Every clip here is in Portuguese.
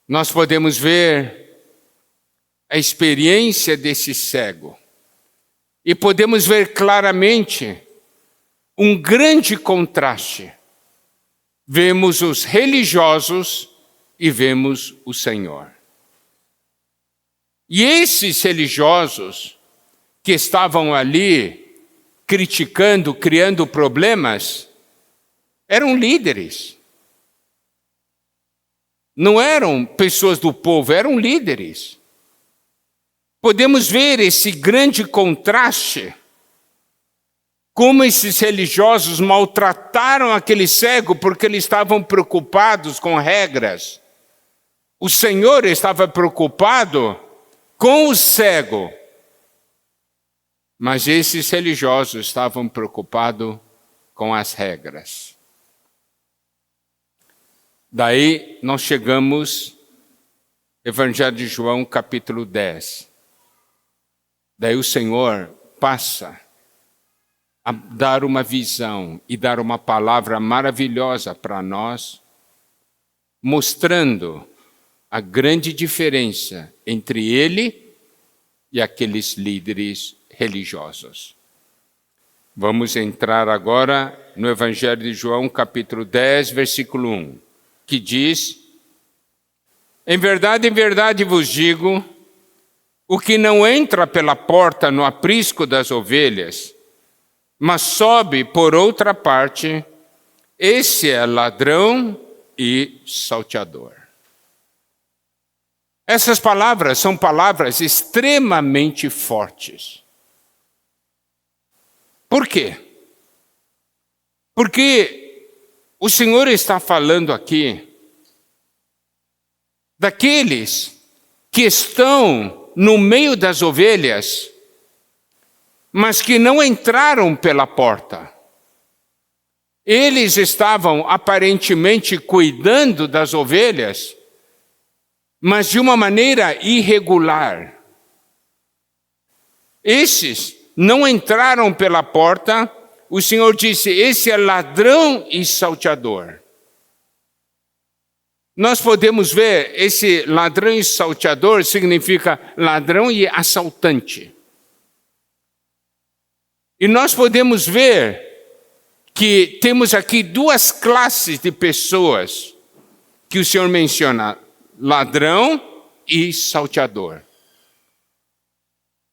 nós podemos ver a experiência desse cego e podemos ver claramente um grande contraste. Vemos os religiosos e vemos o Senhor. E esses religiosos que estavam ali criticando, criando problemas, eram líderes. Não eram pessoas do povo, eram líderes. Podemos ver esse grande contraste, como esses religiosos maltrataram aquele cego porque eles estavam preocupados com regras. O Senhor estava preocupado com o cego, mas esses religiosos estavam preocupados com as regras. Daí nós chegamos, Evangelho de João, capítulo 10. Daí o Senhor passa a dar uma visão e dar uma palavra maravilhosa para nós, mostrando a grande diferença entre ele e aqueles líderes religiosos. Vamos entrar agora no Evangelho de João, capítulo 10, versículo 1, que diz: em verdade vos digo, o que não entra pela porta no aprisco das ovelhas, mas sobe por outra parte, esse é ladrão e salteador. Essas palavras são palavras extremamente fortes. Por quê? Porque o Senhor está falando aqui daqueles que estão no meio das ovelhas, mas que não entraram pela porta. Eles estavam aparentemente cuidando das ovelhas, mas de uma maneira irregular. Esses não entraram pela porta. O Senhor disse: esse é ladrão e salteador. Nós podemos ver, esse ladrão e salteador significa ladrão e assaltante. E nós podemos ver que temos aqui duas classes de pessoas que o Senhor menciona: ladrão e salteador.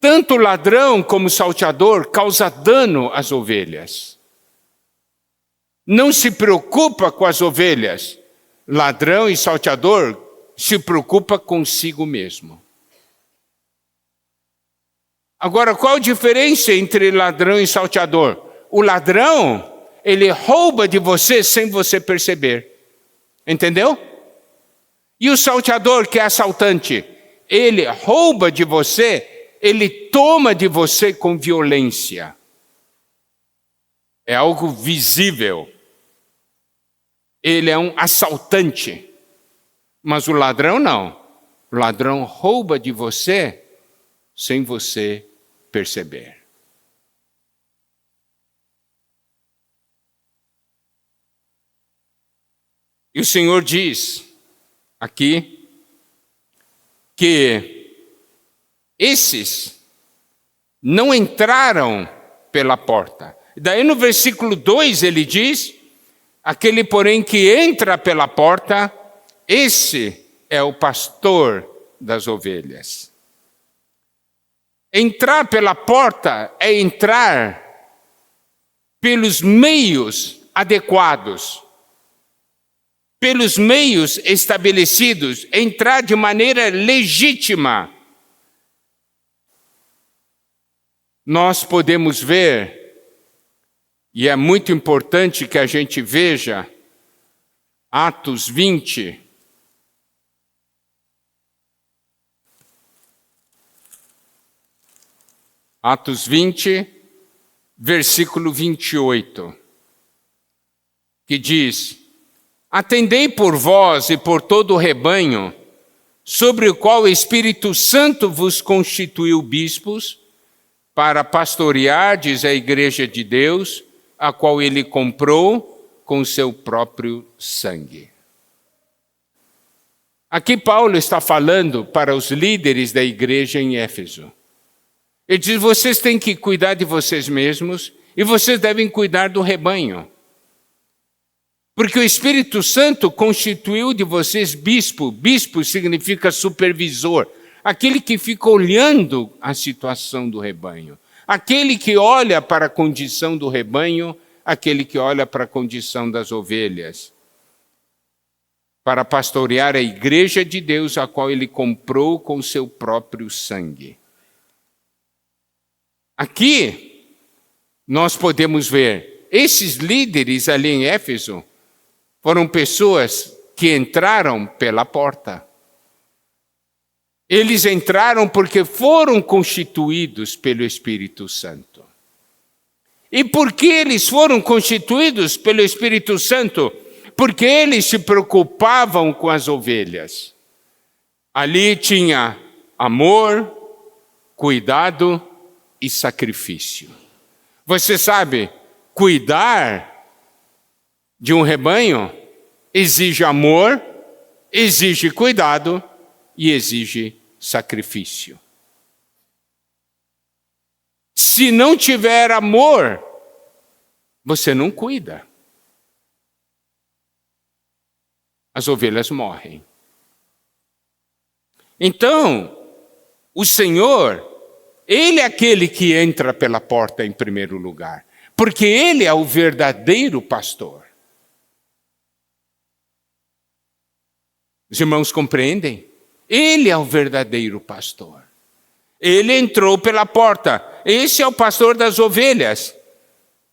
Tanto ladrão como salteador causa dano às ovelhas. Não se preocupa com as ovelhas. Ladrão e salteador se preocupa consigo mesmo. Agora, qual a diferença entre ladrão e salteador? O ladrão, ele rouba de você sem você perceber. Entendeu? E o salteador, que é assaltante, ele rouba de você, ele toma de você com violência. É algo visível. Ele é um assaltante. Mas o ladrão não. O ladrão rouba de você sem você perceber. E o Senhor diz aqui que esses não entraram pela porta. Daí no versículo 2 ele diz: aquele, porém, que entra pela porta, esse é o pastor das ovelhas. Entrar pela porta é entrar pelos meios adequados, pelos meios estabelecidos, entrar de maneira legítima. Nós podemos ver, e é muito importante que a gente veja, Atos 20, Atos 20, versículo 28, que diz: atendei por vós e por todo o rebanho, sobre o qual o Espírito Santo vos constituiu bispos, para pastoreardes a igreja de Deus, a qual ele comprou com seu próprio sangue. Aqui Paulo está falando para os líderes da igreja em Éfeso. Ele diz: vocês têm que cuidar de vocês mesmos e vocês devem cuidar do rebanho. Porque o Espírito Santo constituiu de vocês bispo. Bispo significa supervisor. Aquele que fica olhando a situação do rebanho. Aquele que olha para a condição do rebanho, aquele que olha para a condição das ovelhas. Para pastorear a igreja de Deus, a qual ele comprou com seu próprio sangue. Aqui, nós podemos ver, esses líderes ali em Éfeso, foram pessoas que entraram pela porta. Eles entraram porque foram constituídos pelo Espírito Santo. E por que eles foram constituídos pelo Espírito Santo? Porque eles se preocupavam com as ovelhas. Ali tinha amor, cuidado e sacrifício. Você sabe, cuidar de um rebanho exige amor, exige cuidado e exige sacrifício. Se não tiver amor, você não cuida. As ovelhas morrem. Então, o Senhor, Ele é aquele que entra pela porta em primeiro lugar, porque Ele é o verdadeiro pastor. Os irmãos compreendem? Ele é o verdadeiro pastor. Ele entrou pela porta. Esse é o pastor das ovelhas.